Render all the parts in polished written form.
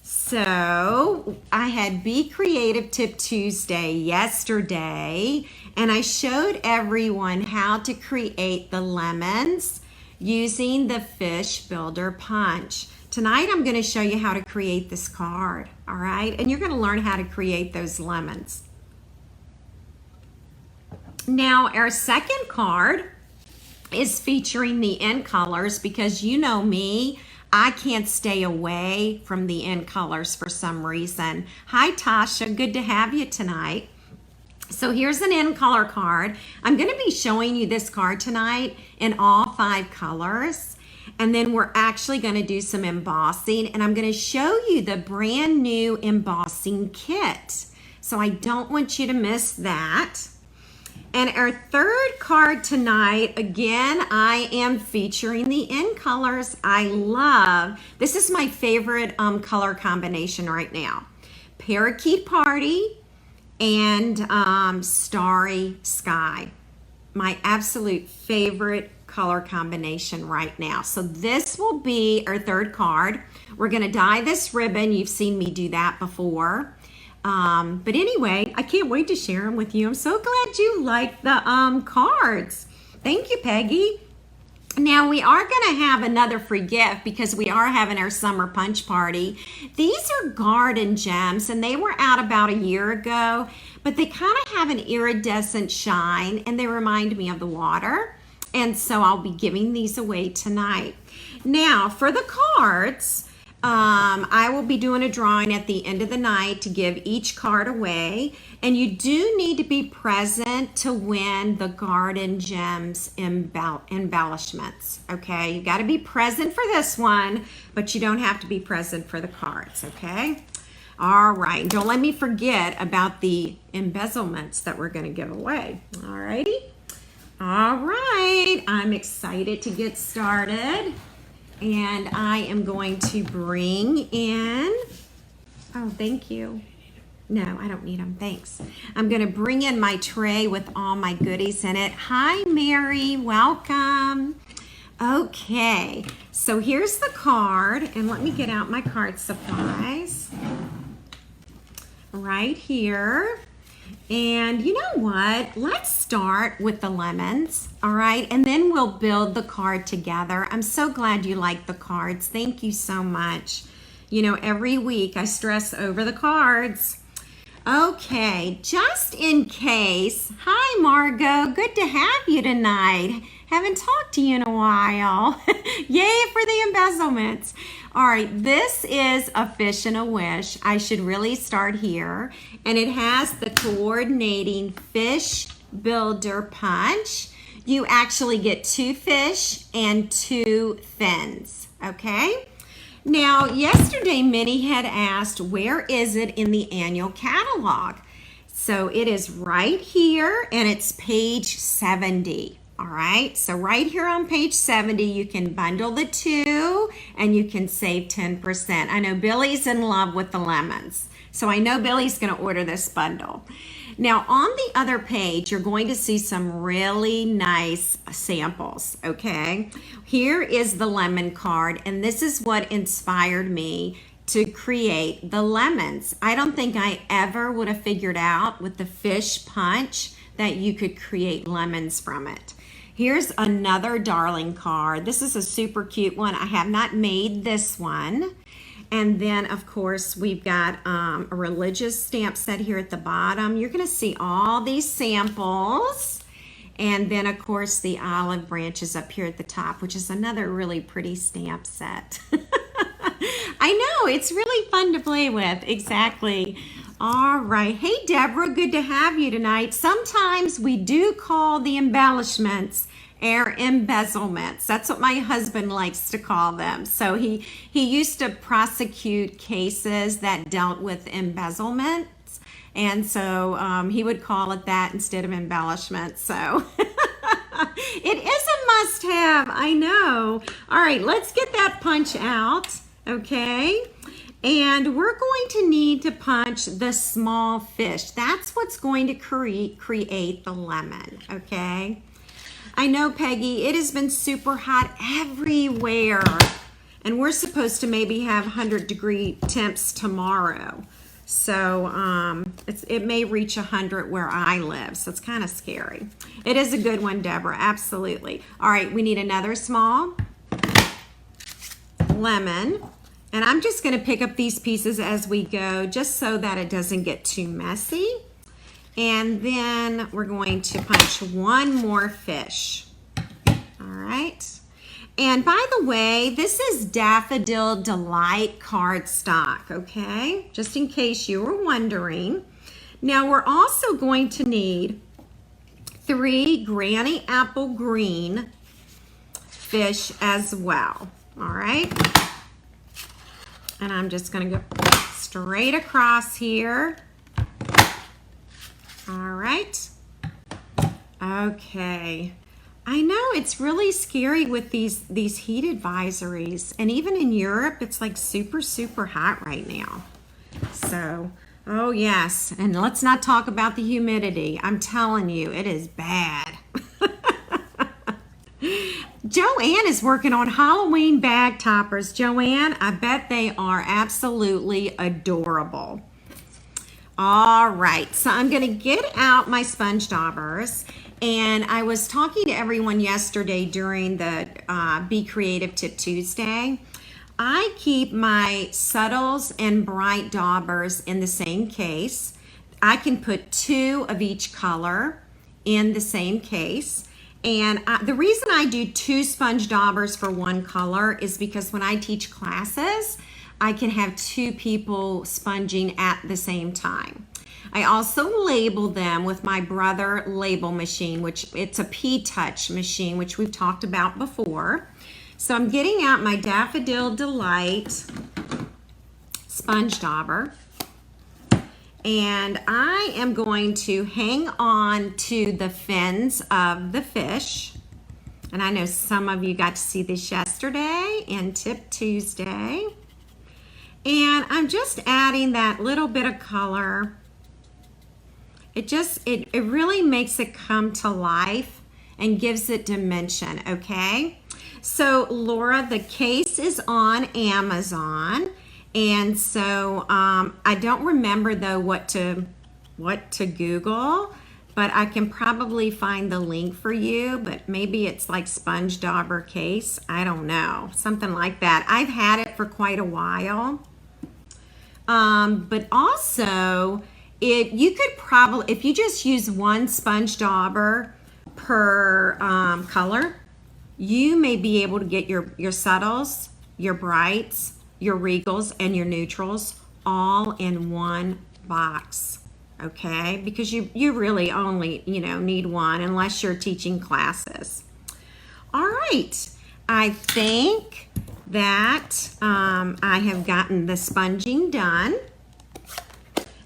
So I had Be Creative Tip Tuesday yesterday, and I showed everyone how to create the lemons using the Fish Builder Punch. Tonight I'm going to show you how to create this card, all right? And you're going to learn how to create those lemons. Now our second card is featuring the end colors because you know me, I can't stay away from the end colors for some reason. Hi Tasha, good to have you tonight. So here's an end color card. I'm going to be showing you this card tonight in all 5 colors. And then we're actually going to do some embossing, and I'm going to show you the brand new embossing kit. So I don't want you to miss that. And our third card tonight, again, I am featuring the end colors. I love, this is my favorite color combination right now. Parakeet Party and Starry Sky. My absolute favorite color combination right now. So this will be our third card. We're gonna dye this ribbon. You've seen me do that before. But anyway, I can't wait to share them with you. I'm so glad you like the cards. Thank you, Peggy. Now we are going to have another free gift because we are having our summer punch party. These are garden gems, and they were out about a year ago, but they kind of have an iridescent shine, and they remind me of the water. And so I'll be giving these away tonight. Now for the cards, I will be doing a drawing at the end of the night to give each card away, and you do need to be present to win the Garden Gems embellishments, okay? You got to be present for this one, but you don't have to be present for the cards, okay? All right, don't let me forget about the embezzlements that we're going to give away, all righty? All right, I'm excited to get started. And I am going to bring in, oh, thank you. No, I don't need them, thanks. I'm gonna bring in my tray with all my goodies in it. Hi, Mary, welcome. Okay, so here's the card, and let me get out my card supplies. Right here. And you know what? Let's start with the lemons, all right? And then we'll build the card together. I'm so glad you like the cards. Thank you so much. You know, every week I stress over the cards. Okay, just in case. Hi, Margot. Good to have you tonight. Haven't talked to you in a while. Yay for the embezzlements. All right, this is a fish and a wish. I should really start here. And it has the coordinating Fish Builder Punch. You actually get 2 fish and 2 fins, okay? Now, yesterday Minnie had asked, where is it in the annual catalog? So it is right here, and it's page 70. All right, so right here on page 70, you can bundle the 2 and you can save 10%. I know Billy's in love with the lemons, so I know Billy's gonna order this bundle. Now on the other page, you're going to see some really nice samples, okay? Here is the lemon card, and this is what inspired me to create the lemons. I don't think I ever would have figured out with the fish punch that you could create lemons from it. Here's another darling card. This is a super cute one. I have not made this one. And then, of course, we've got a religious stamp set here at the bottom. You're going to see all these samples. And then, of course, the olive branches up here at the top, which is another really pretty stamp set. I know, it's really fun to play with. Exactly. All right. Hey, Deborah, good to have you tonight. Sometimes we do call the embellishments our embezzlements. That's what my husband likes to call them. So he used to prosecute cases that dealt with embezzlements. And so he would call it that instead of embellishment. So it is a must-have. I know. All right, let's get that punch out. Okay. And we're going to need to punch the small fish. That's what's going to create the lemon, okay? I know, Peggy, it has been super hot everywhere. And we're supposed to maybe have 100-degree temps tomorrow. So it may reach 100 where I live. So it's kind of scary. It is a good one, Deborah. Absolutely. All right, we need another small lemon. And I'm just going to pick up these pieces as we go, just so that it doesn't get too messy. And then we're going to punch one more fish. All right. And by the way, this is Daffodil Delight cardstock, okay? Just in case you were wondering. Now we're also going to need 3 Granny Apple Green fish as well, all right? And I'm just gonna go straight across here. All right. Okay. I know it's really scary with these heat advisories. And even in Europe, it's like super, super hot right now. So, oh yes. And let's not talk about the humidity. I'm telling you, it is bad. Joanne is working on Halloween bag toppers. Joanne, I bet they are absolutely adorable. All right, so I'm gonna get out my sponge daubers, and I was talking to everyone yesterday during the Be Creative Tip Tuesday. I keep my subtles and bright daubers in the same case. I can put 2 of each color in the same case. And the reason I do 2 sponge daubers for 1 color is because when I teach classes, I can have 2 people sponging at the same time. I also label them with my Brother label machine, which it's a P-Touch machine, which we've talked about before. So I'm getting out my Daffodil Delight sponge dauber. And I am going to hang on to the fins of the fish. And I know some of you got to see this yesterday in Tip Tuesday. And I'm just adding that little bit of color. It really makes it come to life and gives it dimension, okay? So Laura, the case is on Amazon. And so I don't remember though what to Google, but I can probably find the link for you, but maybe it's like sponge dauber case. I don't know, something like that. I've had it for quite a while. But also you could probably, if you just use 1 sponge dauber per color, you may be able to get your subtles, your brights, your regals, and your neutrals all in 1 box, okay? Because you really only, need 1 unless you're teaching classes. All right, I think that I have gotten the sponging done.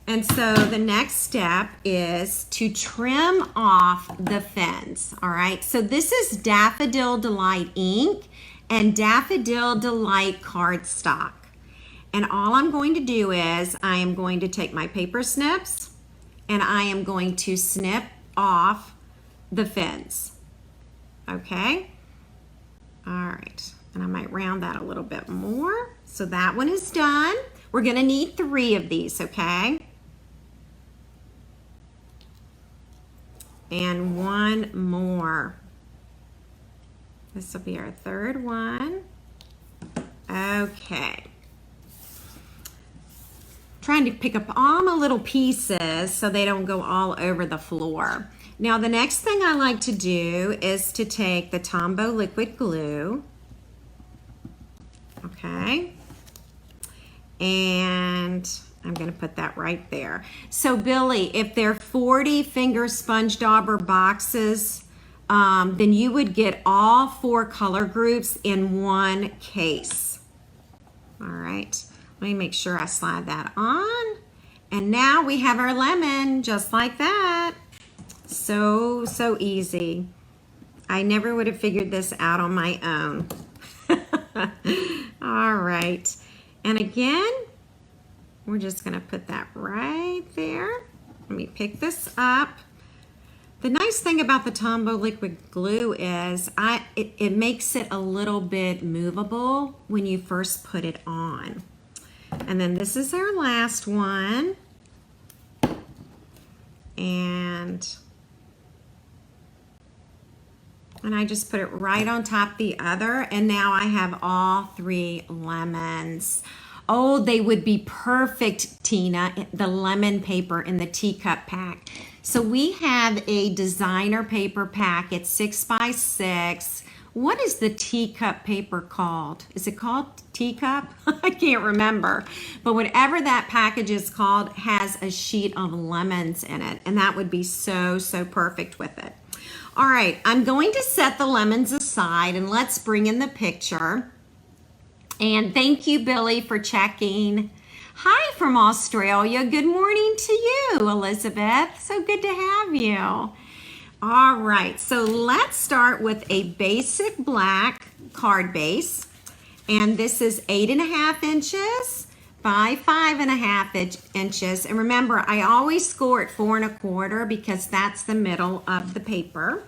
And so the next step is to trim off the fins, all right? So this is Daffodil Delight ink and Daffodil Delight cardstock. And all I'm going to do is I am going to take my paper snips and I am going to snip off the fins, okay? All right, and I might round that a little bit more. So that one is done. We're gonna need 3 of these, okay? And 1 more. This will be our 3rd one. Okay. Trying to pick up all my little pieces so they don't go all over the floor. Now the next thing I like to do is to take the Tombow liquid glue. Okay. And I'm going to put that right there. So Billy, if they're 40 finger sponge dauber boxes, then you would get all 4 color groups in 1 case. All right, let me make sure I slide that on. And now we have our lemon just like that. So easy. I never would have figured this out on my own. All right, and again, we're just gonna put that right there. Let me pick this up. The nice thing about the Tombow liquid glue is it makes it a little bit movable when you first put it on. And then this is our last one. And I just put it right on top of the other, and now I have all 3 lemons. Oh, they would be perfect, Tina, the lemon paper in the teacup pack. So we have a designer paper pack. It's 6 by 6. What is the teacup paper called? Is it called teacup? I can't remember. But whatever that package is called has a sheet of lemons in it, and that would be so, so perfect with it. All right, I'm going to set the lemons aside, and let's bring in the picture. And thank you, Billy, for checking. Hi from Australia. Good morning to you, Elizabeth. So good to have you. All right, so let's start with a basic black card base. And this is 8.5 inches by 5.5 inches. And remember, I always score at 4 1/4 because that's the middle of the paper.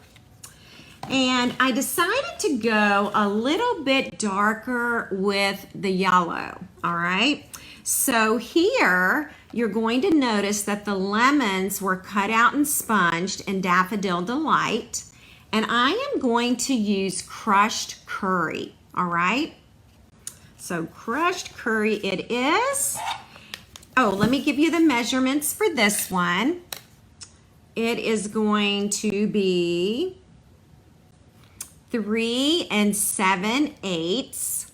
And I decided to go a little bit darker with the yellow, all right? So here, you're going to notice that the lemons were cut out and sponged in Daffodil Delight. And I am going to use crushed curry, all right? So crushed curry it is. Oh, let me give you the measurements for this one. It is going to be 3 7/8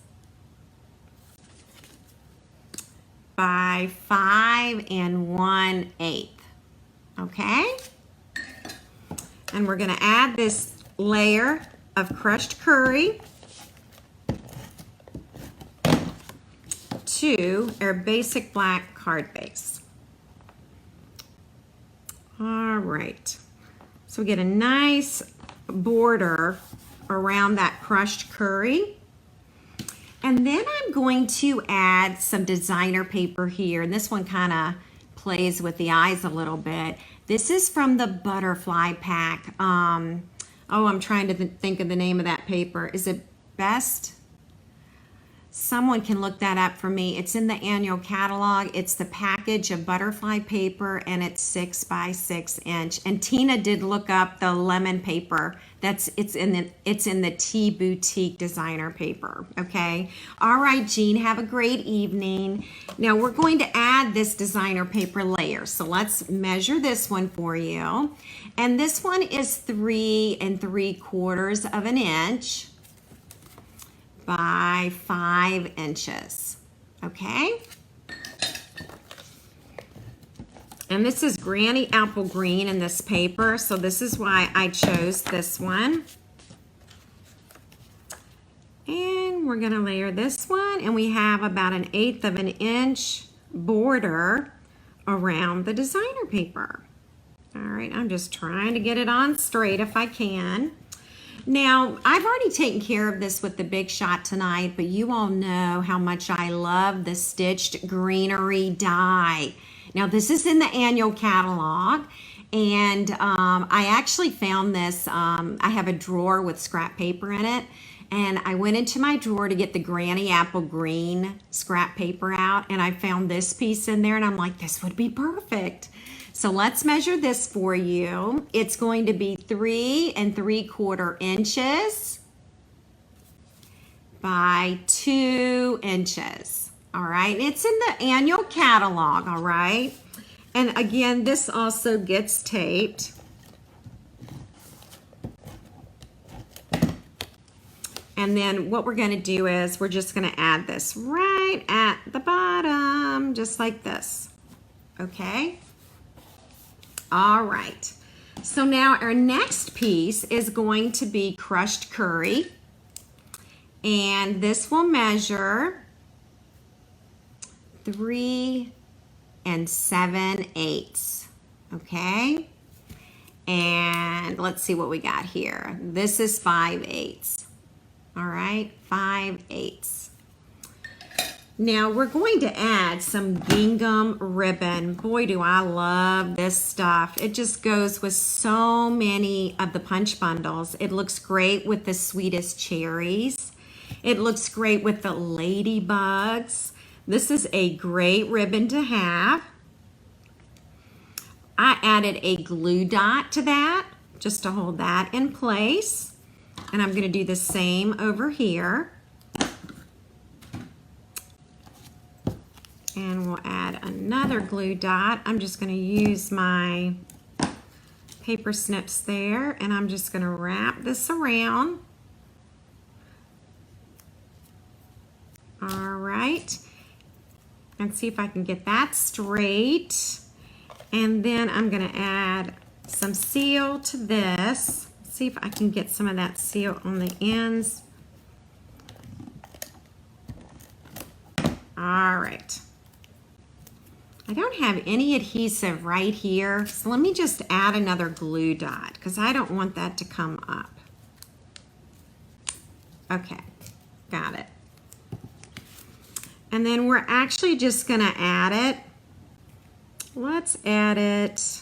by 5 1/8. Okay? And we're going to add this layer of crushed curry to our basic black card base. All right. So we get a nice border around that crushed curry. And then I'm going to add some designer paper here. And this one kind of plays with the eyes a little bit. This is from the butterfly pack. I'm trying to think of the name of that paper. Is it Best? Someone can look that up for me. It's in the annual catalog. It's the package of butterfly paper, and it's 6 by 6 inch. And Tina did look up the lemon paper. It's in the Tea Boutique designer paper. Okay. All right, Jean. Have a great evening. Now we're going to add this designer paper layer. So let's measure this one for you. And this one is 3 3/4 inch by 5 inches, okay? And this is Granny Apple Green in this paper, so this is why I chose this one. And we're gonna layer this one, and we have about 1/8 inch border around the designer paper. All right, I'm just trying to get it on straight if I can. Now, I've already taken care of this with the Big Shot tonight, but you all know how much I love the stitched Greenery Die. Now, this is in the annual catalog, and I actually found this. I have a drawer with scrap paper in it, and I went into my drawer to get the Granny Apple Green scrap paper out, and I found this piece in there, and I'm like, this would be perfect. So let's measure this for you. It's going to be 3 3/4 inches by 2 inches. All right, it's in the annual catalog, all right? And again, this also gets taped. And then what we're gonna do is we're just gonna add this right at the bottom, just like this, okay? All right, so now our next piece is going to be crushed curry, and this will measure 3 7/8, okay? And let's see what we got here. This is 5/8, all right, 5/8. Now we're going to add some gingham ribbon. Boy, do I love this stuff. It just goes with so many of the punch bundles. It looks great with the sweetest cherries. It looks great with the ladybugs. This is a great ribbon to have. I added a glue dot to that just to hold that in place. And I'm going to do the same over here. And we'll add another glue dot. I'm just going to use my paper snips there, and I'm just going to wrap this around. All right. And see if I can get that straight. And then I'm going to add some seal to this. See if I can get some of that seal on the ends. All right. I don't have any adhesive right here, so let me just add another glue dot because I don't want that to come up. Okay, got it. And then we're actually just gonna add it. Let's add it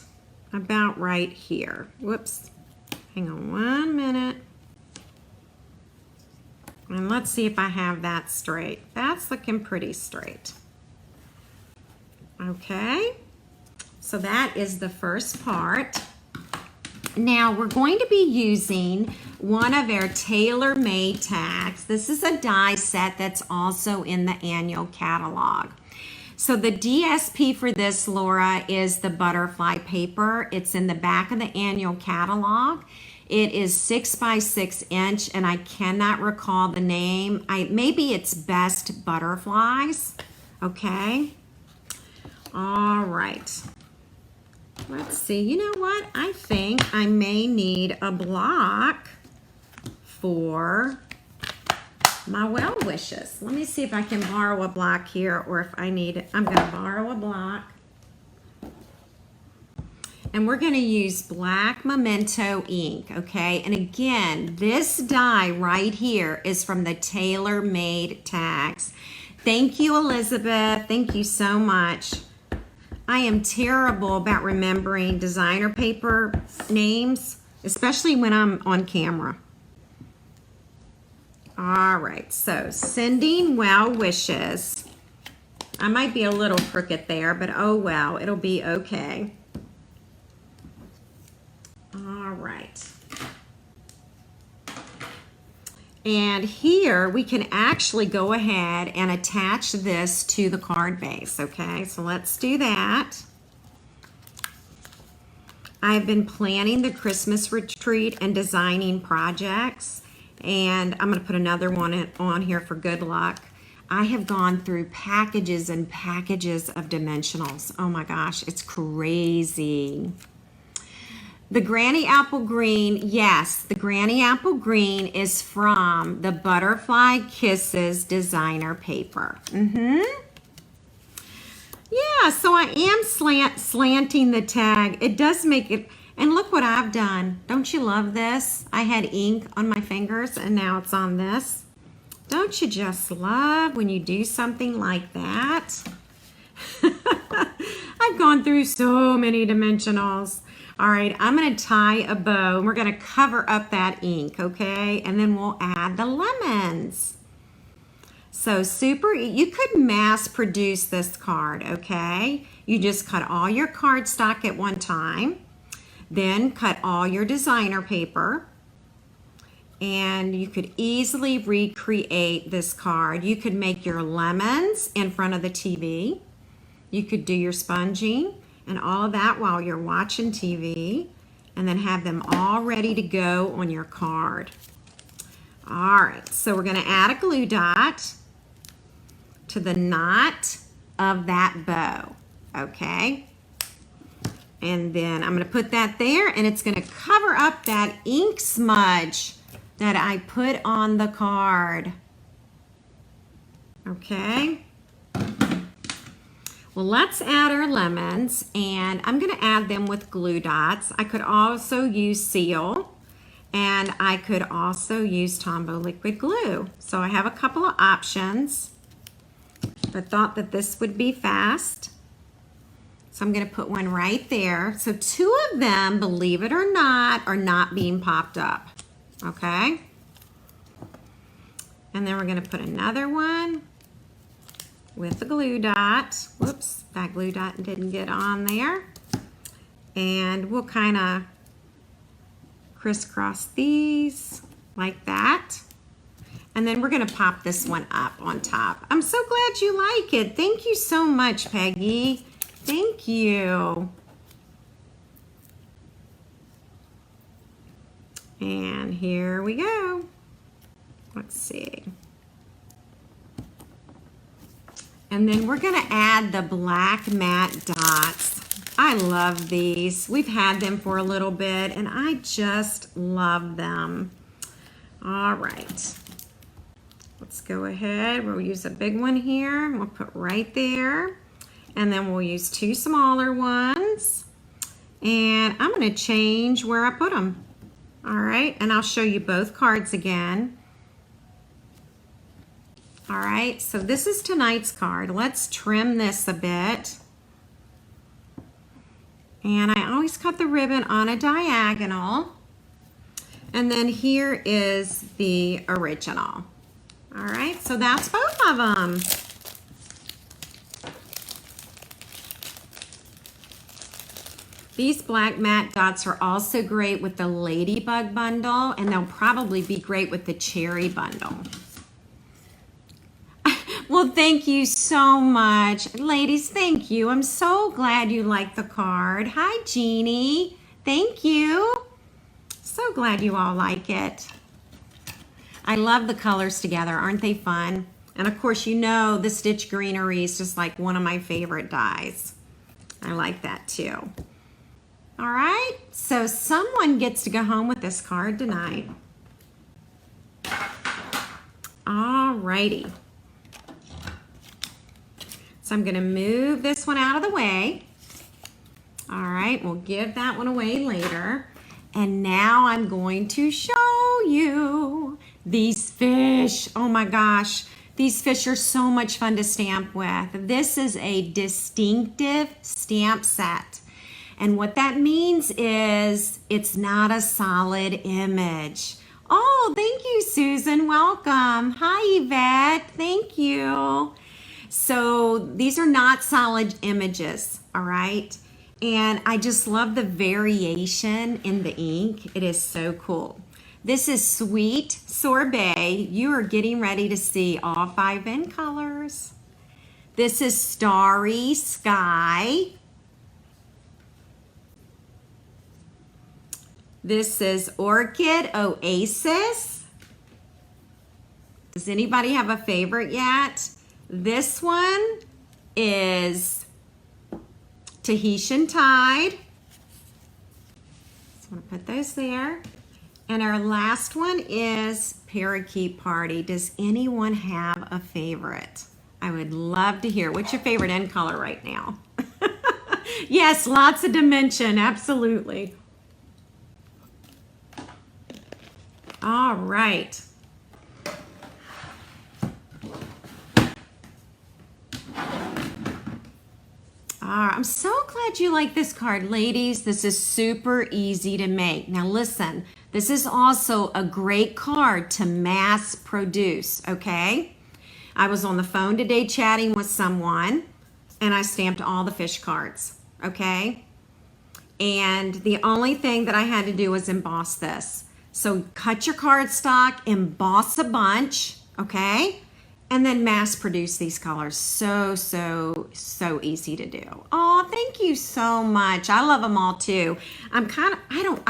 about right here. Whoops, hang on 1 minute. And let's see if I have that straight. That's looking pretty straight. Okay, so that is the first part. Now we're going to be using one of our tailor-made tags. This is a die set that's also in the annual catalog. So the DSP for this, Laura, is the butterfly paper. It's in the back of the annual catalog. It is 6 by 6 inch, and I cannot recall the name. Maybe it's Best Butterflies, okay? All right, let's see. You know what? I think I may need a block for my well wishes. Let me see if I can borrow a block here, or if I need it. I'm going to borrow a block. And we're going to use black Memento ink, okay? And again, this die right here is from the tailor-made tags. Thank you, Elizabeth. Thank you so much. I am terrible about remembering designer paper names, especially when I'm on camera. All right, so sending well wishes. I might be a little crooked there, but oh well, it'll be okay. All right. And here we can actually go ahead and attach this to the card base, okay? So let's do that. I've been planning the Christmas retreat and designing projects, and I'm gonna put another one on here for good luck. I have gone through packages and packages of dimensionals. Oh my gosh, it's crazy. The Granny Apple Green, yes, the Granny Apple Green is from the Butterfly Kisses designer paper. Yeah, so I am slanting the tag. It does make it, and look what I've done. Don't you love this? I had ink on my fingers and now it's on this. Don't you just love when you do something like that? I've gone through so many dimensionals. All right, I'm gonna tie a bow and we're gonna cover up that ink, okay? And then we'll add the lemons. So you could mass produce this card, okay? You just cut all your cardstock at one time, then cut all your designer paper, and you could easily recreate this card. You could make your lemons in front of the TV. You could do your sponging and all of that while you're watching TV, and then have them all ready to go on your card. All right, so we're gonna add a glue dot to the knot of that bow, okay? And then I'm gonna put that there, and it's gonna cover up that ink smudge that I put on the card, okay? Well, let's add our lemons, and I'm gonna add them with glue dots. I could also use seal, and I could also use Tombow liquid glue. So I have a couple of options. I thought that this would be fast. So I'm going to put one right there. So 2 of them, believe it or not, are not being popped up. Okay? And then we're going to put another one with the glue dot. Whoops, that glue dot didn't get on there. And we'll kind of crisscross these like that. And then we're going to pop this one up on top. I'm so glad you like it. Thank you so much, Peggy. Thank you. And here we go. Let's see. And then we're going to add the black matte dots. I love these. We've had them for a little bit and I just love them. All right. Let's go ahead. We'll use a big one here. We'll put right there. And then we'll use 2 smaller ones. And I'm going to change where I put them. All right. And I'll show you both cards again. All right. So this is tonight's card. Let's trim this a bit. And I always cut the ribbon on a diagonal. And then here is the original. All right. So that's both of them. These black matte dots are also great with the Ladybug bundle, and they'll probably be great with the Cherry bundle. Well, thank you so much. Ladies, thank you. I'm so glad you liked the card. Hi, Jeannie. Thank you. So glad you all like it. I love the colors together. Aren't they fun? And of course, you know the Stitch Greenery is just like one of my favorite dies. I like that too. All right, so someone gets to go home with this card tonight. All righty. So I'm gonna move this one out of the way. All right, we'll give that one away later. And now I'm going to show you these fish. Oh my gosh, these fish are so much fun to stamp with. This is a distinctive stamp set. And what that means is it's not a solid image. Oh, thank you, Susan. Welcome. Hi, Yvette. Thank you. So these are not solid images, all right? And I just love the variation in the ink. It is so cool. This is Sweet Sorbet. You are getting ready to see all 5 in colors. This is Starry Sky. This is Orchid Oasis. Does anybody have a favorite yet? This one is Tahitian Tide. So I'm gonna put those there. And our last one is Parakeet Party. Does anyone have a favorite? I would love to hear. What's your favorite end color right now? Yes, lots of dimension, absolutely. All right. I'm so glad you like this card, ladies. This is super easy to make. Now listen, this is also a great card to mass produce, okay? I was on the phone today chatting with someone and I stamped all the fish cards, okay? And the only thing that I had to do was emboss this. So cut your cardstock, emboss a bunch, okay? And then mass produce these colors. So easy to do. Oh, thank you so much. I love them all too. I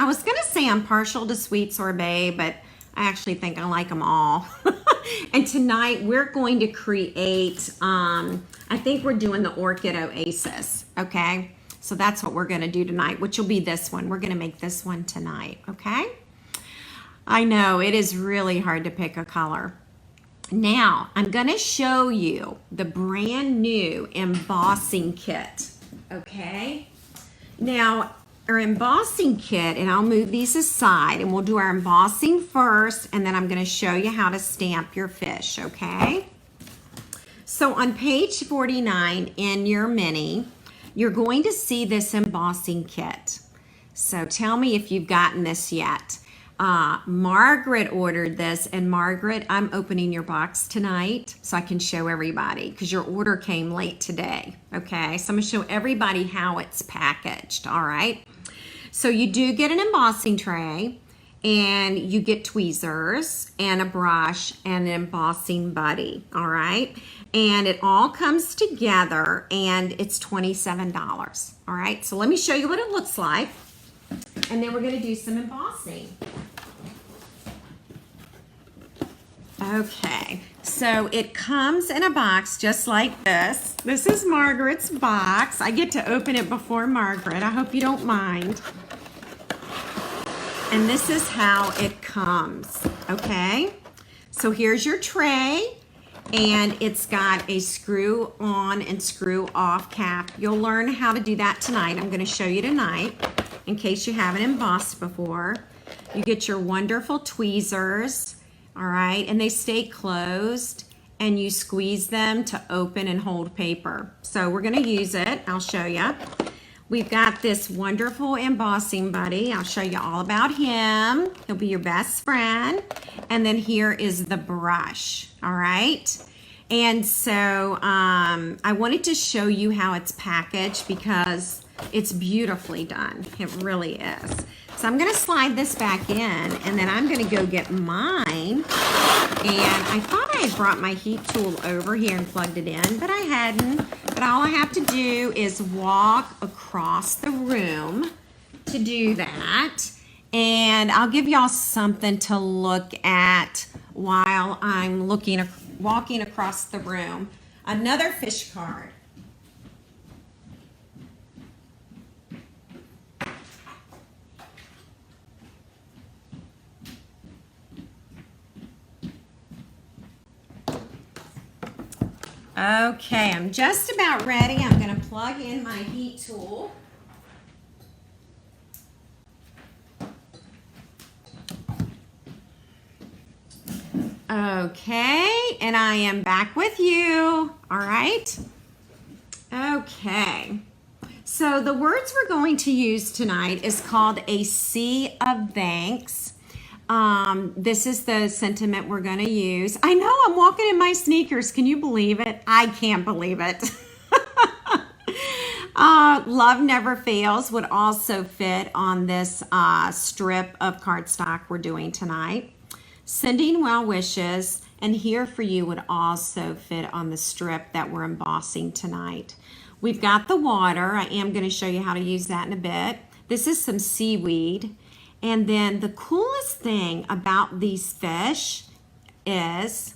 was gonna say I'm partial to Sweet Sorbet, but I actually think I like them all. And tonight we're going to create, I think we're doing the Orchid Oasis, okay? So that's what we're gonna do tonight, which will be this one. We're gonna make this one tonight, okay? I know, it is really hard to pick a color. Now, I'm gonna show you the brand new embossing kit, okay? Now, our embossing kit, and I'll move these aside, and we'll do our embossing first, and then I'm gonna show you how to stamp your fish, okay? So on page 49 in your mini, you're going to see this embossing kit. So tell me if you've gotten this yet. Margaret ordered this, and Margaret, I'm opening your box tonight so I can show everybody because your order came late today. Okay, so I'm gonna show everybody how it's packaged. All right, so you do get an embossing tray, and you get tweezers and a brush and an embossing buddy. All right, and it all comes together, and it's $27. All right, so let me show you what it looks like, and then we're going to do some embossing. Okay, so it comes in a box just like this. This is Margaret's box. I get to open it before Margaret. I hope you don't mind. And this is how it comes, okay? So here's your tray, and it's got a screw on and screw off cap. You'll learn how to do that tonight. I'm going to show you tonight in case you haven't embossed before. You get your wonderful tweezers, all right, and they stay closed, and you squeeze them to open and hold paper. So we're going to use it. I'll show you. We've got this wonderful embossing buddy. I'll show you all about him. He'll be your best friend. And then here is the brush, all right? And so I wanted to show you how it's packaged because it's beautifully done. It really is. So I'm gonna slide this back in, and then I'm gonna go get mine. And I thought I had brought my heat tool over here and plugged it in, but I hadn't. But all I have to do is walk across the room to do that. And I'll give y'all something to look at while I'm walking across the room. Another fish card. Okay, I'm just about ready. I'm going to plug in my heat tool. Okay, and I am back with you. All right. Okay. So the words we're going to use tonight is called a sea of thanks. This is the sentiment we're going to use. I know I'm walking in my sneakers. Can you believe it? I can't believe it. Love never fails would also fit on this strip of cardstock we're doing tonight. Sending well wishes and here for you would also fit on the strip that we're embossing tonight. We've got the water. I am going to show you how to use that in a bit. This is some seaweed. And then the coolest thing about these fish is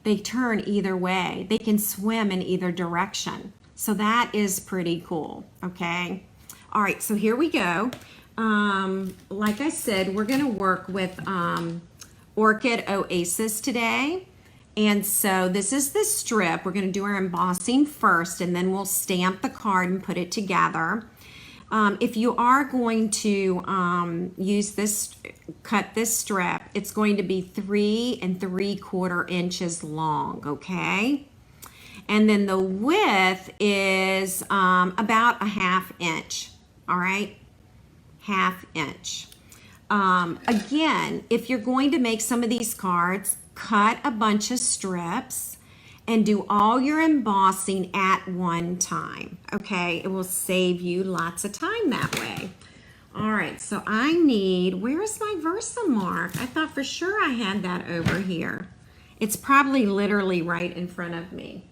they turn either way. They can swim in either direction. So that is pretty cool, okay? All right, so here we go. Like I said, we're gonna work with Orchid Oasis today. And so this is the strip. We're gonna do our embossing first, and then we'll stamp the card and put it together. If you are going to use this, cut this strip, it's going to be 3 3/4 inches long, okay? And then the width is about a 1/2 inch, all right? 1/2 inch. Again, if you're going to make some of these cards, cut a bunch of strips and do all your embossing at one time, okay? It will save you lots of time that way. All right, so I need, where is my Versamark? I thought for sure I had that over here. It's probably literally right in front of me.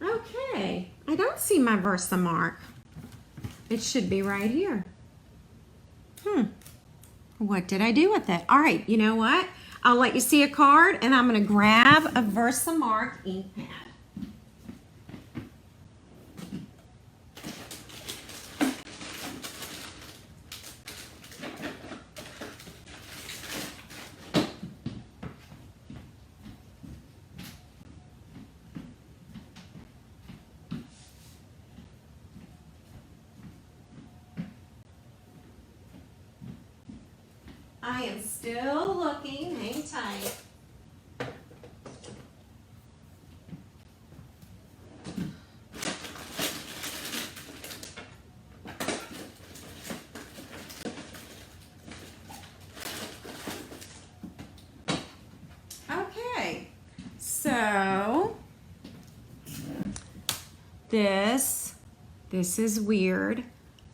Okay, I don't see my Versamark. It should be right here. What did I do with it? All right, you know what? I'll let you see a card, and I'm going to grab a Versamark ink pad. I am still looking. Hang tight. this is weird.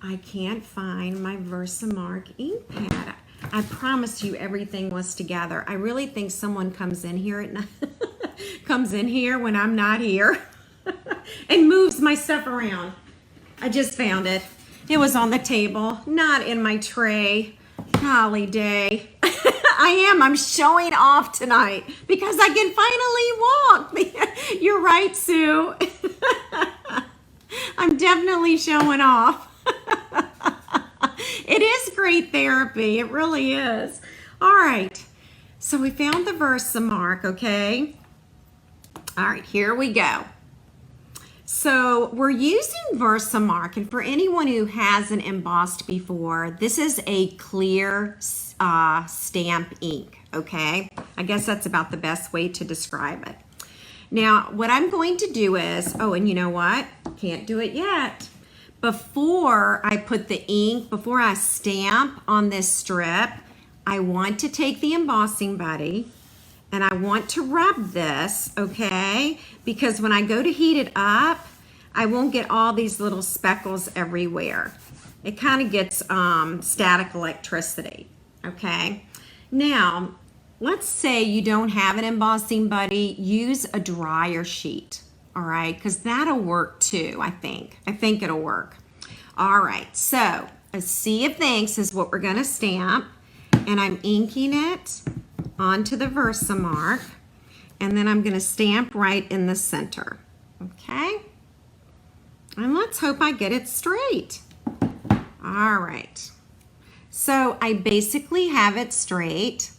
I can't find my Versamark ink pad. I promised you everything was together. I really think someone comes in here at night, comes in here when I'm not here and moves my stuff around. I just found it. It was on the table, not in my tray. Golly day. I'm showing off tonight because I can finally walk. You're right, Sue. I'm definitely showing off. It is great therapy. It really is. All right. So we found the Versamark, okay? All right, here we go. So we're using Versamark, and for anyone who hasn't embossed before, this is a clear stamp ink, okay? I guess that's about the best way to describe it. Now, what I'm going to do is, oh, and you know what? Can't do it yet. Before I put the ink, before I stamp on this strip, I want to take the embossing buddy and I want to rub this, okay? Because when I go to heat it up, I won't get all these little speckles everywhere. It kind of gets static electricity, okay? Now, let's say you don't have an embossing buddy, use a dryer sheet, all right? Because that'll work too, I think. I think it'll work. All right, so a sea of thanks is what we're gonna stamp, and I'm inking it onto the Versamark, and then I'm gonna stamp right in the center, okay? And let's hope I get it straight. All right, so I basically have it straight,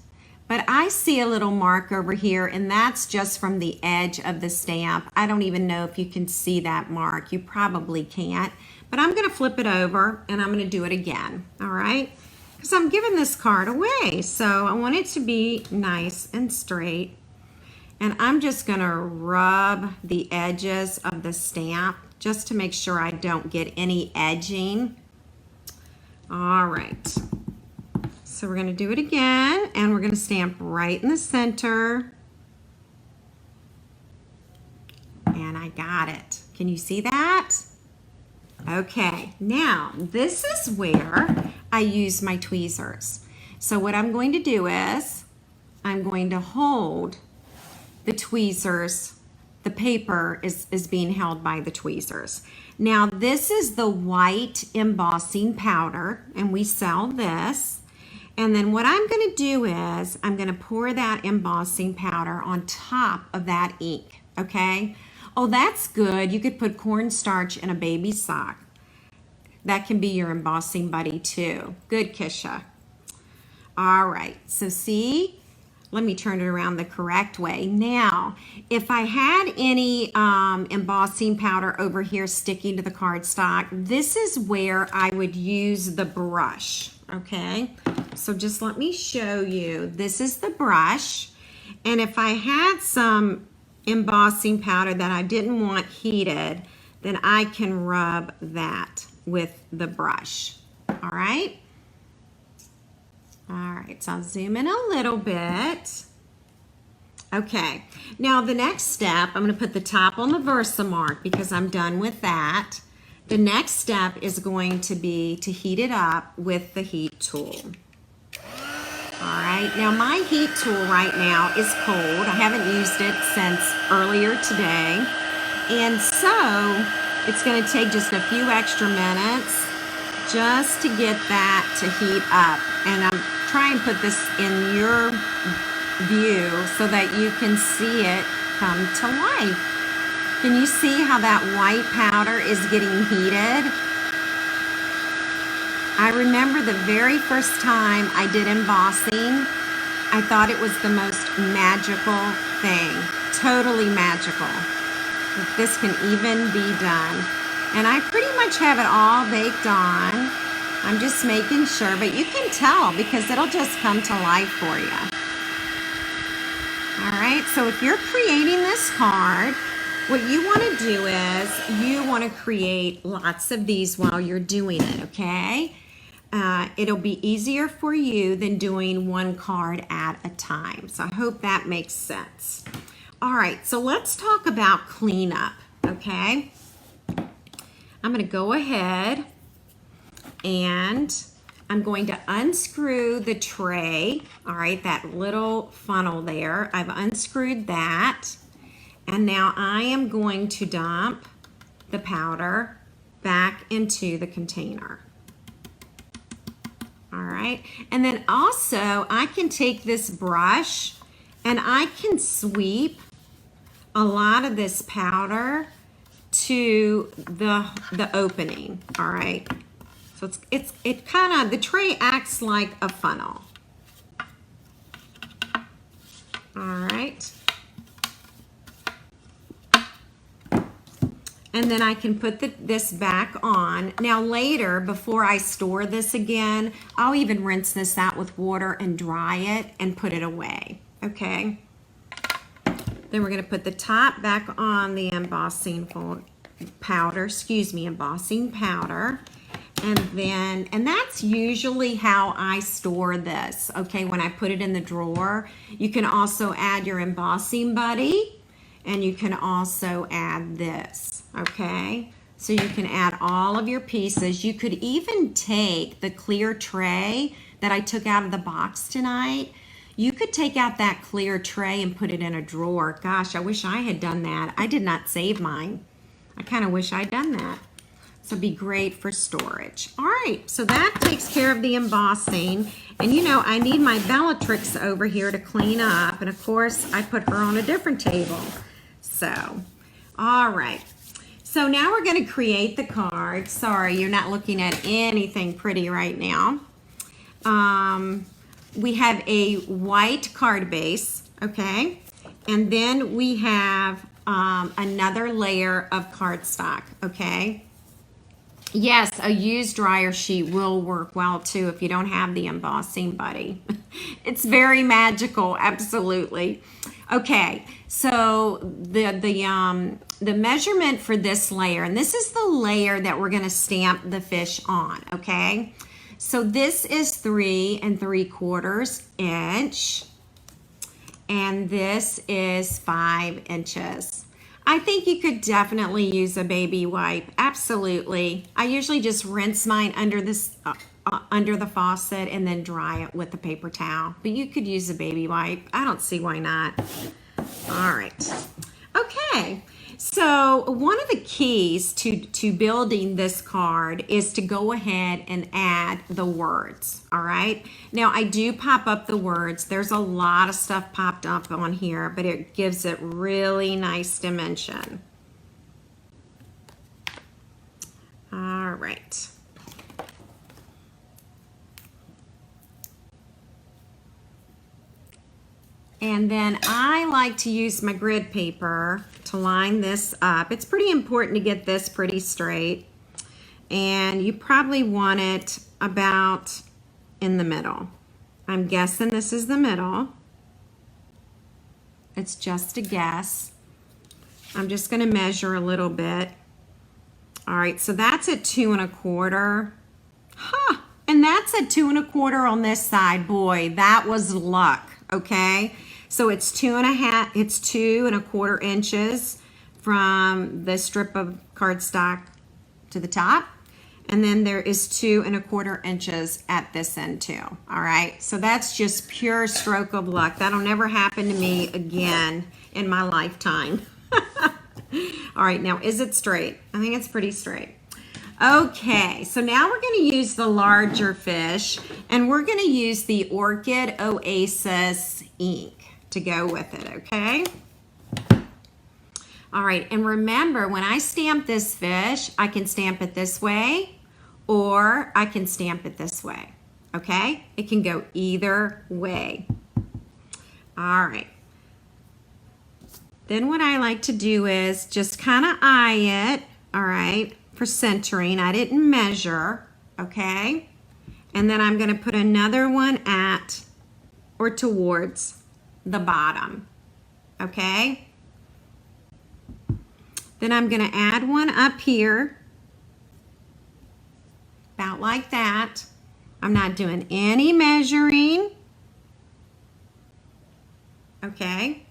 but I see a little mark over here, and that's just from the edge of the stamp. I don't even know if you can see that mark. You probably can't, but I'm gonna flip it over and I'm gonna do it again, all right? Because I'm giving this card away, so I want it to be nice and straight. And I'm just gonna rub the edges of the stamp just to make sure I don't get any edging. All right. So we're gonna do it again, and we're gonna stamp right in the center. And I got it. Can you see that? Okay, now this is where I use my tweezers. So what I'm going to do is, I'm going to hold the tweezers. The paper is being held by the tweezers. Now this is the white embossing powder, and we sell this. And then what I'm gonna do is, I'm gonna pour that embossing powder on top of that ink, okay? Oh, that's good. You could put cornstarch in a baby sock. That can be your embossing buddy too. Good, Kisha. All right, so see, let me turn it around the correct way. Now, if I had any embossing powder over here sticking to the cardstock, this is where I would use the brush, okay? So just let me show you. This is the brush, and if I had some embossing powder that I didn't want heated, then I can rub that with the brush, all right? All right, so I'll zoom in a little bit. Okay, now the next step, I'm gonna put the top on the Versamark because I'm done with that. The next step is going to be to heat it up with the heat tool. All right, now my heat tool right now is cold. I haven't used it since earlier today. And so it's gonna take just a few extra minutes just to get that to heat up. And I'm trying to put this in your view so that you can see it come to life. Can you see how that white powder is getting heated? I remember the very first time I did embossing, I thought it was the most magical thing, totally magical. If this can even be done. And I pretty much have it all baked on. I'm just making sure, but you can tell because it'll just come to life for you. All right, so if you're creating this card, what you want to do is you want to create lots of these while you're doing it, okay? It'll be easier for you than doing one card at a time. So I hope that makes sense. All right, so let's talk about cleanup, okay? I'm going to go ahead and I'm going to unscrew the tray. All right, that little funnel there. I've unscrewed that. And now I am going to dump the powder back into the container. All right, and then also I can take this brush and I can sweep a lot of this powder to the opening. All right, so it kind of, the tray acts like a funnel. All right. And then I can put this back on. Now later, before I store this again, I'll even rinse this out with water and dry it and put it away, okay? Then we're gonna put the top back on the embossing powder. And that's usually how I store this, okay? When I put it in the drawer, you can also add your embossing buddy, and you can also add this, okay? So you can add all of your pieces. You could even take the clear tray that I took out of the box tonight. You could take out that clear tray and put it in a drawer. Gosh, I wish I had done that. I did not save mine. I kind of wish I'd done that. So it'd be great for storage. All right, so that takes care of the embossing. And you know, I need my Bellatrix over here to clean up. And of course, I put her on a different table. So, all right. So now we're going to create the card. Sorry, you're not looking at anything pretty right now. We have a white card base, okay? And then we have another layer of cardstock, okay? Yes, a used dryer sheet will work well too if you don't have the embossing buddy. It's very magical, absolutely. Okay, so the measurement for this layer, and this is the layer that we're going to stamp the fish on, okay? So this is 3 3/4 inch, and this is 5 inches. I think you could definitely use a baby wipe, absolutely. I usually just rinse mine under this under the faucet and then dry it with a paper towel. But you could use a baby wipe. I don't see why not. All right. Okay. So one of the keys to building this card is to go ahead and add the words. All right. Now I do pop up the words. There's a lot of stuff popped up on here, but it gives it really nice dimension. All right. And then I like to use my grid paper to line this up. It's pretty important to get this pretty straight. And you probably want it about in the middle. I'm guessing this is the middle. It's just a guess. I'm just gonna measure a little bit. All right, so that's at 2 1/4. Huh, and that's at 2 1/4 on this side. Boy, that was luck, okay? So it's 2 1/4 inches from the strip of cardstock to the top. And then there is 2 1/4 inches at this end too. All right, so that's just pure stroke of luck. That'll never happen to me again in my lifetime. All right, now is it straight? I think it's pretty straight. Okay, so now we're going to use the larger fish, and we're going to use the Orchid Oasis ink to go with it, okay? All right, and remember, when I stamp this fish, I can stamp it this way, or I can stamp it this way, okay? It can go either way. All right. Then what I like to do is just kind of eye it, all right, for centering. I didn't measure, okay? And then I'm going to put another one at or towards the bottom, okay? Then I'm going to add one up here, about like that. I'm not doing any measuring, okay?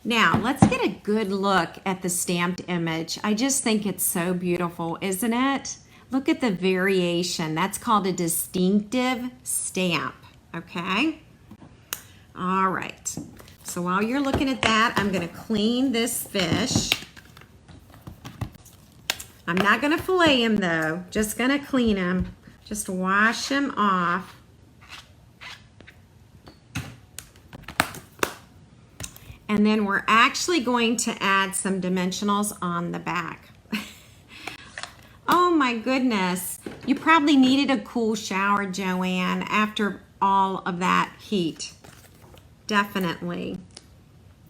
Now, let's get a good look at the stamped image. I just think it's so beautiful, isn't it? Look at the variation. That's called a distinctive stamp, okay? All right. So while you're looking at that, I'm going to clean this fish. I'm not going to fillet him, though. Just going to clean him. Just wash him off. And then we're actually going to add some dimensionals on the back. Oh my goodness. You probably needed a cool shower, Joanne, after all of that heat. Definitely.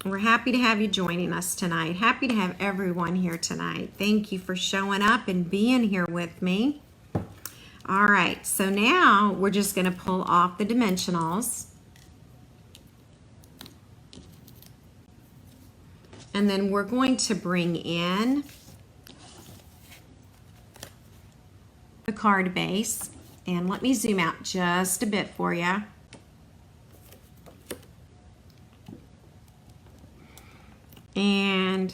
We're happy to have you joining us tonight. Happy to have everyone here tonight. Thank you for showing up and being here with me. All right, so now we're just going to pull off the dimensionals. And then we're going to bring in the card base. And let me zoom out just a bit for you. And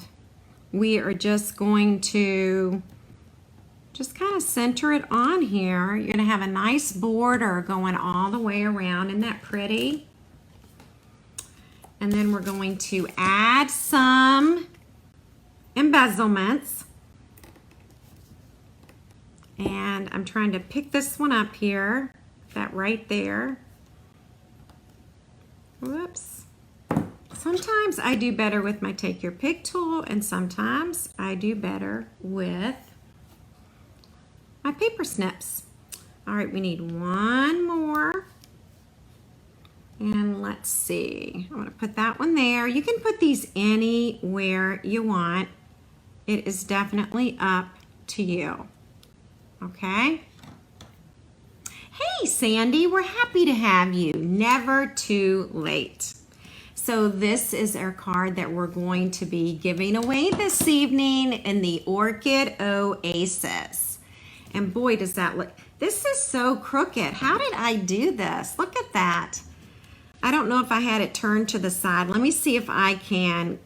we are just going to just kind of center it on here. You're going to have a nice border going all the way around. Isn't that pretty? And then we're going to add some embezzlements. And I'm trying to pick this one up here, that right there. Whoops. Sometimes I do better with my Take Your Pick tool, and sometimes I do better with my paper snips. All right, we need one more. And let's see, I'm going to put that one there. You can put these anywhere you want. It is definitely up to you. Okay? Hey, Sandy, we're happy to have you. Never too late. So this is our card that we're going to be giving away this evening in the Orchid Oasis. And boy, does that look, this is so crooked. How did I do this? Look at that. I don't know if I had it turned to the side. Let me see if I can,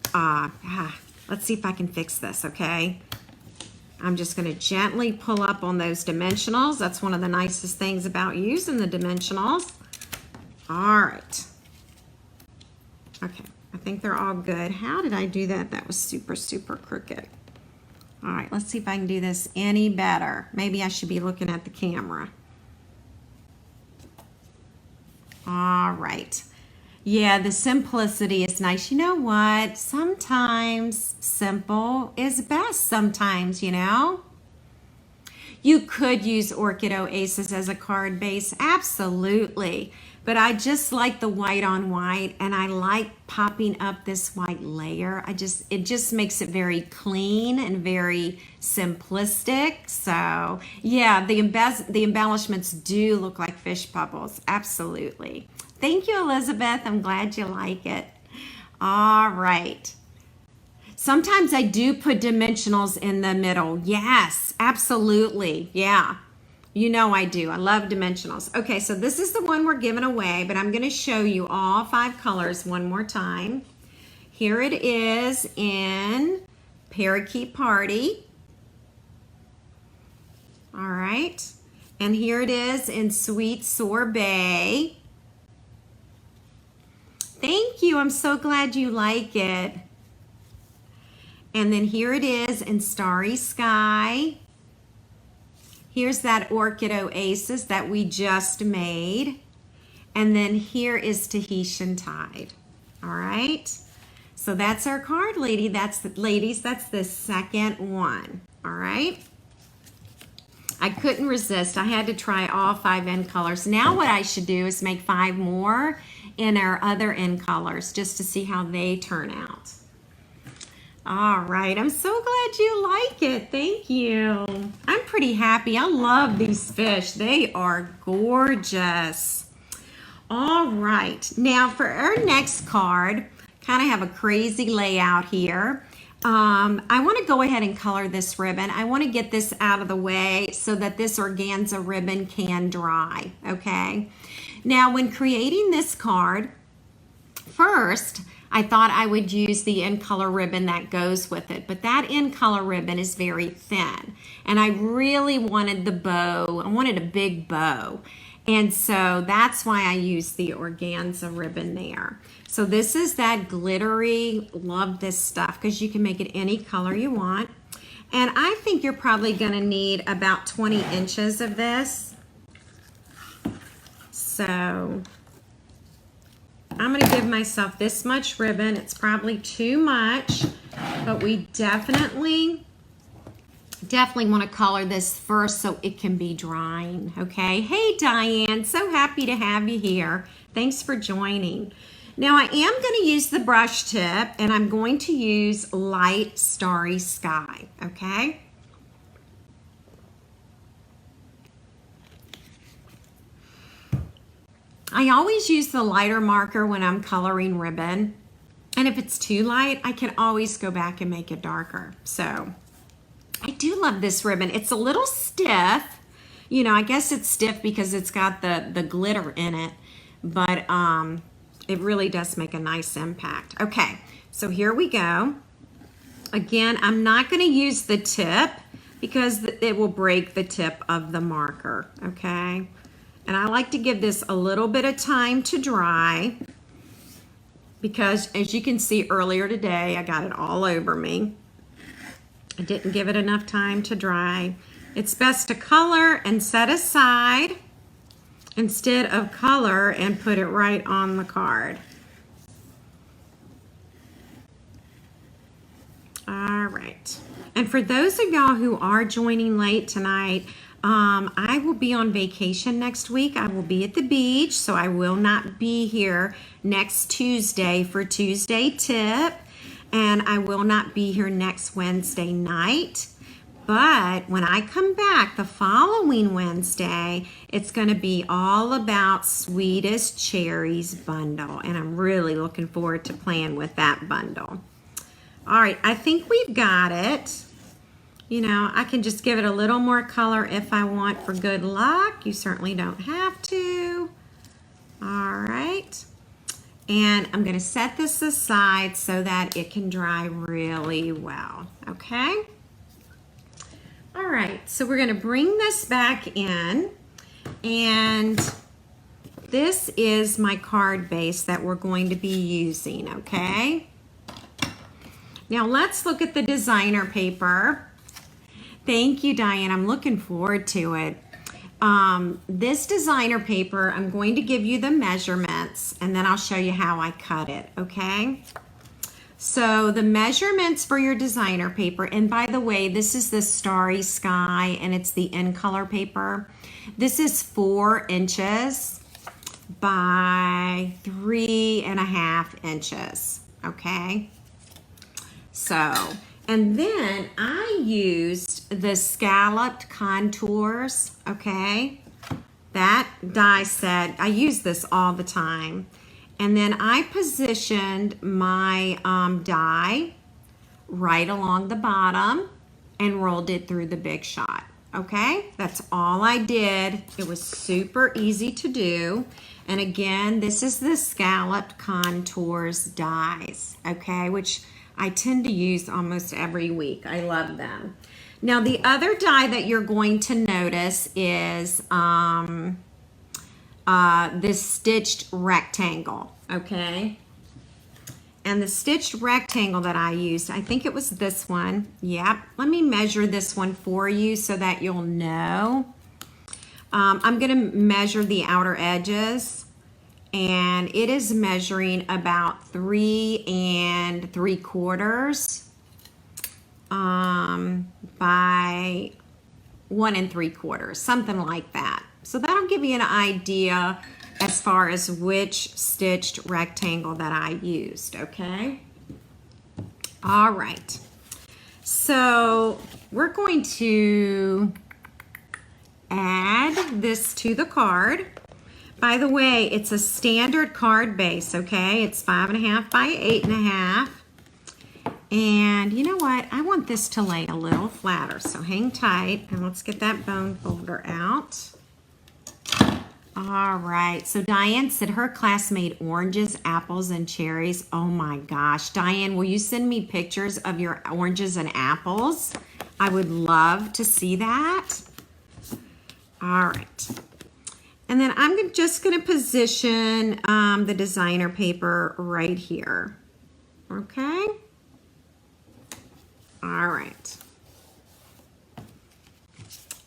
let's see if I can fix this, okay? I'm just gonna gently pull up on those dimensionals. That's one of the nicest things about using the dimensionals. All right. Okay, I think they're all good. How did I do that? That was super, super crooked. All right, let's see if I can do this any better. Maybe I should be looking at the camera. All right. Yeah, the simplicity is nice. You know what? Sometimes simple is best sometimes, you know? You could use Orchid Oasis as a card base, absolutely. But I just like the white on white, and I like popping up this white layer. It just makes it very clean and very simplistic. So yeah, the embellishments do look like fish bubbles, absolutely. Thank you, Elizabeth. I'm glad you like it. All right. Sometimes I do put dimensionals in the middle. Yes, absolutely. Yeah. You know I do. I love dimensionals. Okay, so this is the one we're giving away, but I'm going to show you all 5 colors one more time. Here it is in Parakeet Party. All right. And here it is in Sweet Sorbet. Thank you. I'm so glad you like it. And then here it is in Starry Sky. Here's that Orchid Oasis that we just made. And then here is Tahitian Tide. All right. So that's our card, ladies. That's the second one. All right. I couldn't resist. I had to try all 5 end colors. Now what I should do is make 5 more in our other end colors just to see how they turn out. All right, I'm so glad you like it. Thank you. I'm pretty happy. I love these fish. They are gorgeous. All right, now for our next card, kind of have a crazy layout here. I want to go ahead and color this ribbon. I want to get this out of the way so that this organza ribbon can dry, okay? Now, when creating this card, first, I thought I would use the in color ribbon that goes with it, but that in color ribbon is very thin. And I really wanted the bow, I wanted a big bow. And so that's why I used the organza ribbon there. So this is that glittery, love this stuff because you can make it any color you want. And I think you're probably gonna need about 20 inches of this. So I'm gonna give myself this much ribbon. It's probably too much, but we definitely want to color this first so it can be drying, okay? Hey Diane, so happy to have you here. Thanks for joining. Now I am going to use the brush tip and I'm going to use light Starry Sky, okay? I always use the lighter marker when I'm coloring ribbon, and if it's too light I can always go back and make it darker. So I do love this ribbon. It's a little stiff. You know, I guess it's stiff because it's got the glitter in it, but it really does make a nice impact. Okay, so here we go. Again, I'm not going to use the tip because it will break the tip of the marker, okay? And I like to give this a little bit of time to dry because as you can see earlier today, I got it all over me. I didn't give it enough time to dry. It's best to color and set aside instead of color and put it right on the card. All right. And for those of y'all who are joining late tonight, I will be on vacation next week. I will be at the beach, so I will not be here next Tuesday for Tuesday Tip. And I will not be here next Wednesday night. But when I come back the following Wednesday, it's going to be all about Sweetest Cherries bundle. And I'm really looking forward to playing with that bundle. All right, I think we've got it. You know, I can just give it a little more color if I want for good luck. You certainly don't have to. All right. And I'm going to set this aside so that it can dry really well, okay? All right, so we're going to bring this back in, and this is my card base that we're going to be using, okay? Now let's look at the designer paper. Thank you, Diane. I'm looking forward to it. This designer paper, I'm going to give you the measurements and then I'll show you how I cut it, okay? So the measurements for your designer paper, and by the way, this is the Starry Sky and it's the in color paper. This is 4 inches by 3.5 inches, okay? So, and then I used the scalloped contours, okay? That die set, I use this all the time. And then I positioned my die right along the bottom and rolled it through the big shot, okay? That's all I did. It was super easy to do. And again, this is the scalloped contours dies, okay? Which I tend to use almost every week. I love them. Now the other die that you're going to notice is this stitched rectangle, okay? And the stitched rectangle that I used, I think it was this one. Yep, let me measure this one for you so that you'll know. I'm gonna measure the outer edges, and it is measuring about 3 3/4 by 1 3/4, something like that. So that'll give you an idea as far as which stitched rectangle that I used, okay? All right. So we're going to add this to the card. By the way, it's a standard card base, okay? It's 5.5 by 8.5. And you know what? I want this to lay a little flatter, so hang tight and let's get that bone folder out. All right, so Diane said her class made oranges, apples, and cherries. Oh my gosh. Diane, will you send me pictures of your oranges and apples? I would love to see that. All right. And then I'm just going to position the designer paper right here. Okay. All right.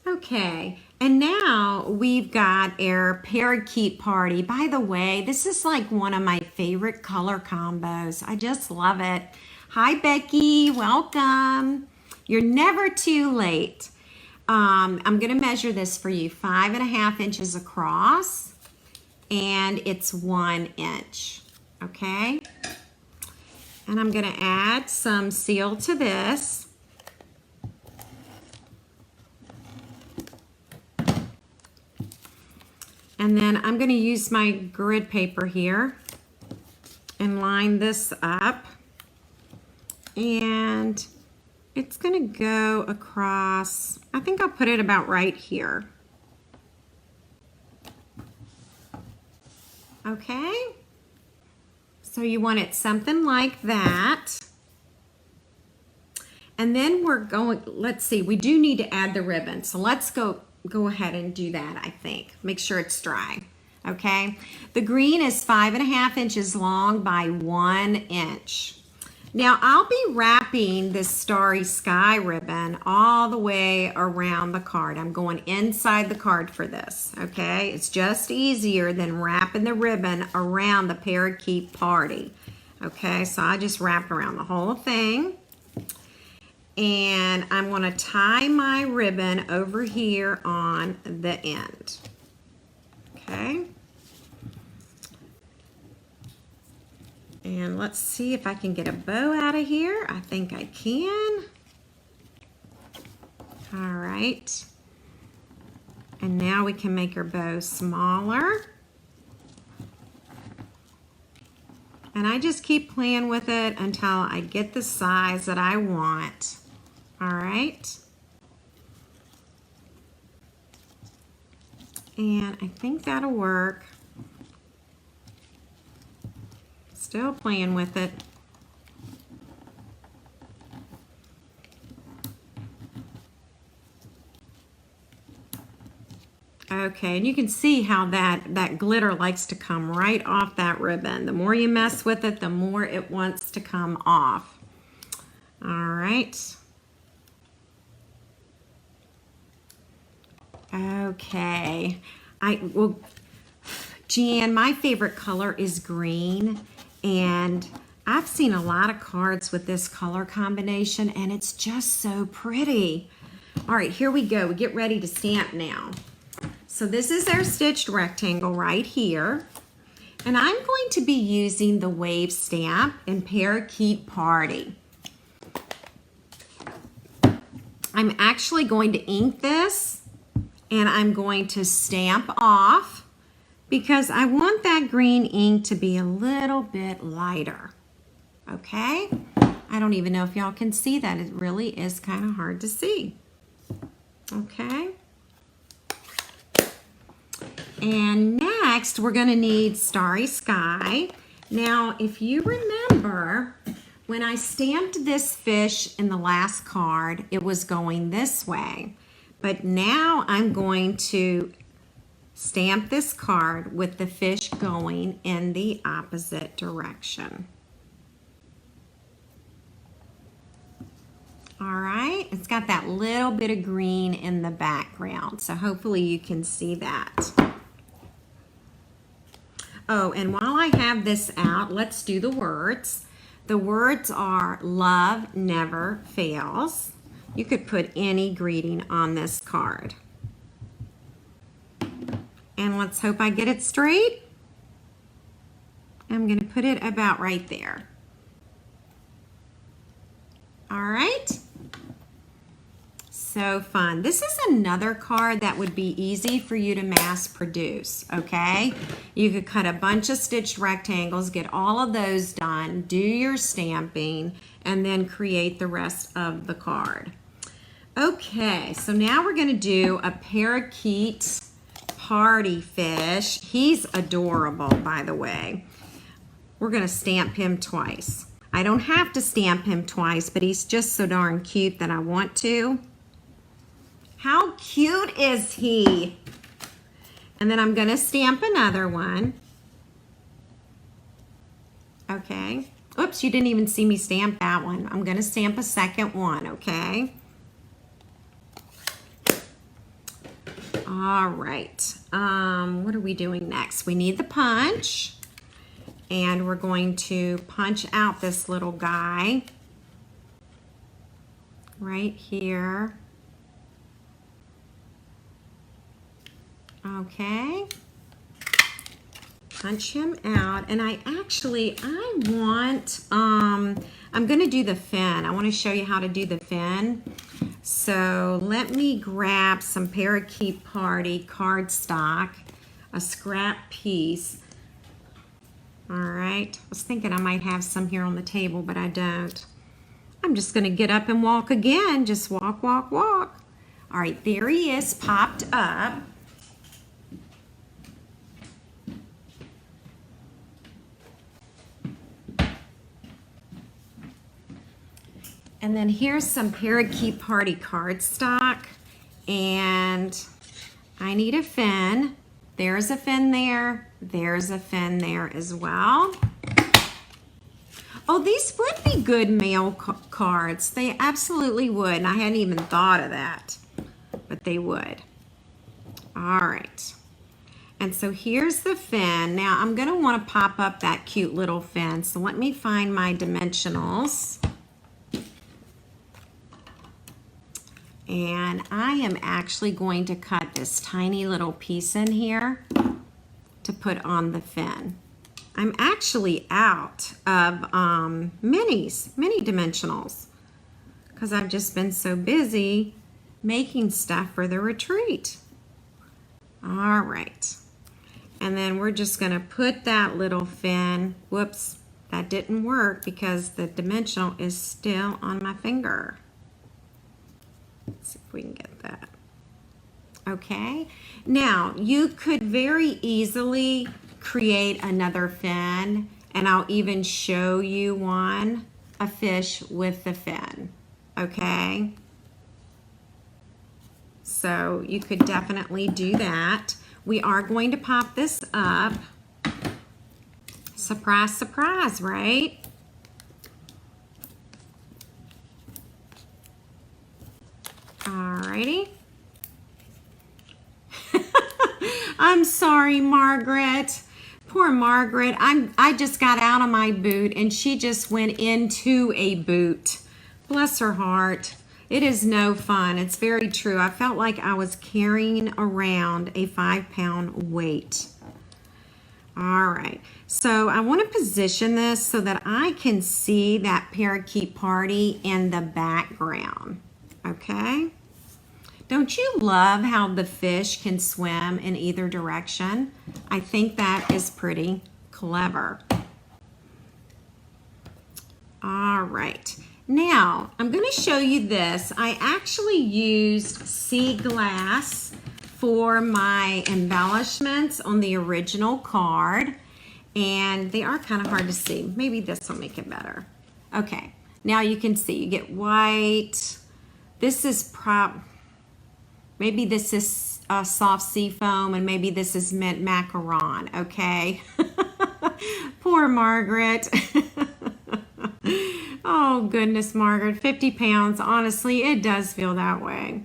Okay. And now we've got our parakeet party. By the way, this is like one of my favorite color combos. I just love it. Hi, Becky. Welcome. You're never too late. I'm going to measure this for you. 5.5 inches across, and it's 1 inch. Okay. And I'm going to add some seal to this. And then I'm going to use my grid paper here and line this up. And it's going to go across, I think I'll put it about right here. Okay. So you want it something like that. And then we're going, let's see, we do need to add the ribbon. So let's go ahead and do that, I think. Make sure it's dry, okay? The green is 5.5 inches long by 1 inch. Now, I'll be wrapping this Starry Sky ribbon all the way around the card. I'm going inside the card for this, okay? It's just easier than wrapping the ribbon around the parakeet party, okay? So I just wrapped around the whole thing. And I'm going to tie my ribbon over here on the end. Okay. And let's see if I can get a bow out of here. I think I can. All right. And now we can make our bow smaller. And I just keep playing with it until I get the size that I want. All right. And I think that'll work. Still playing with it. Okay, and you can see how that glitter likes to come right off that ribbon. The more you mess with it, the more it wants to come off. All right. Okay. Jan, my favorite color is green, and I've seen a lot of cards with this color combination, and it's just so pretty. All right, here we go. We get ready to stamp now. So this is our stitched rectangle right here. And I'm going to be using the wave stamp in Parakeet Party. I'm actually going to ink this, and I'm going to stamp off because I want that green ink to be a little bit lighter. Okay? I don't even know if y'all can see that. It really is kind of hard to see. Okay? And next, we're going to need Starry Sky. Now, if you remember, when I stamped this fish in the last card, it was going this way. But now I'm going to stamp this card with the fish going in the opposite direction. All right, it's got that little bit of green in the background, so hopefully you can see that. Oh, and while I have this out, let's do the words. The words are love never fails. You could put any greeting on this card. And let's hope I get it straight. I'm going to put it about right there. All right. So fun. This is another card that would be easy for you to mass produce, okay? You could cut a bunch of stitched rectangles, get all of those done, do your stamping, and then create the rest of the card. Okay, so now we're going to do a parakeet party fish. He's adorable, by the way. We're gonna stamp him twice. I don't have to stamp him twice, but he's just so darn cute that I want to. How cute is he? And then I'm gonna stamp another one. Okay. Oops, you didn't even see me stamp that one. I'm gonna stamp a second one, okay? All right, what are we doing next? We need the punch, and we're going to punch out this little guy right here. Okay, punch him out, and I want, I'm gonna do the fin. I wanna show you how to do the fin. So let me grab some Parakeet Party cardstock, a scrap piece. All right, I was thinking I might have some here on the table, but I don't. I'm just gonna get up and walk again. Just walk, walk, walk. All right, there he is, popped up. And then here's some Parakeet Party cardstock, and I need a fin. There's a fin there. There's a fin there as well. Oh, these would be good mail cards. They absolutely would, and I hadn't even thought of that, but they would. All right. And so here's the fin. Now I'm gonna wanna pop up that cute little fin. So let me find my dimensionals. And I am actually going to cut this tiny little piece in here to put on the fin. I'm actually out of mini dimensionals because I've just been so busy making stuff for the retreat. All right. And then we're just gonna put that little fin, whoops, that didn't work because the dimensional is still on my finger. Let's see if we can get that. Okay, now you could very easily create another fin, and I'll even show you one, a fish with the fin, okay? So you could definitely do that. We are going to pop this up. Surprise, surprise, right? Alrighty. I'm sorry, Margaret. Poor Margaret. I just got out of my boot and she just went into a boot. Bless her heart. It is no fun. It's very true. I felt like I was carrying around a 5-pound weight. All right. So I want to position this so that I can see that Parakeet Party in the background. Okay. Don't you love how the fish can swim in either direction? I think that is pretty clever. All right. Now, I'm going to show you this. I actually used sea glass for my embellishments on the original card, and they are kind of hard to see. Maybe this will make it better. Okay. Now you can see you get white. This is maybe this is soft sea foam, and maybe this is mint macaron, okay? Poor Margaret. Oh, goodness, Margaret, 50 pounds. Honestly, it does feel that way.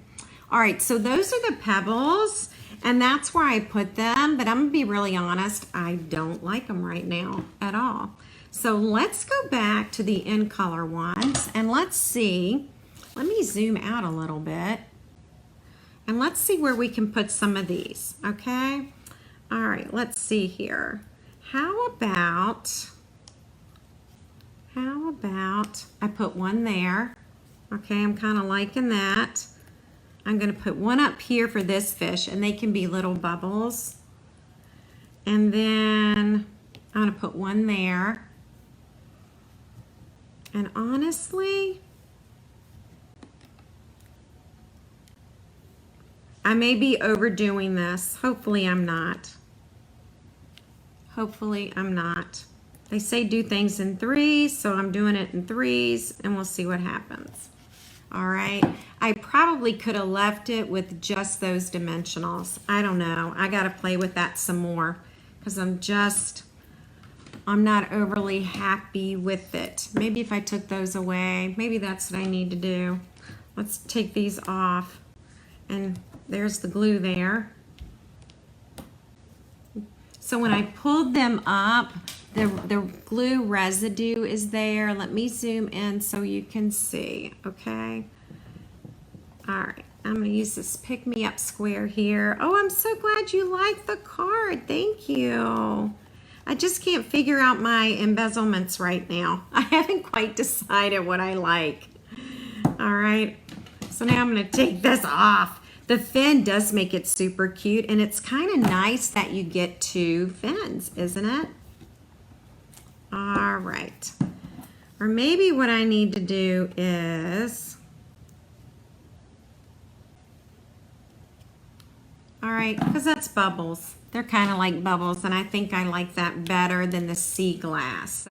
All right, so those are the pebbles, and that's where I put them, but I'm gonna be really honest, I don't like them right now at all. So let's go back to the in color ones, and let's see. Let me zoom out a little bit. And let's see where we can put some of these, okay? All right, let's see here. How about I put one there? Okay, I'm kind of liking that. I'm gonna put one up here for this fish, and they can be little bubbles. And then I'm gonna put one there. And honestly, I may be overdoing this. Hopefully I'm not. Hopefully I'm not. They say do things in threes, so I'm doing it in threes, and we'll see what happens. All right. I probably could have left it with just those dimensionals. I don't know. I got to play with that some more because I'm not overly happy with it. Maybe if I took those away, maybe that's what I need to do. Let's take these off. And there's the glue there. So when I pulled them up, the glue residue is there. Let me zoom in so you can see, okay? All right, I'm gonna use this pick me up square here. Oh, I'm so glad you like the card, thank you. I just can't figure out my embezzlements right now. I haven't quite decided what I like. All right, so now I'm gonna take this off. The fin does make it super cute, and it's kind of nice that you get two fins, isn't it? All right. Or maybe what I need to do is, all right, because that's bubbles. They're kind of like bubbles, and I think I like that better than the sea glass.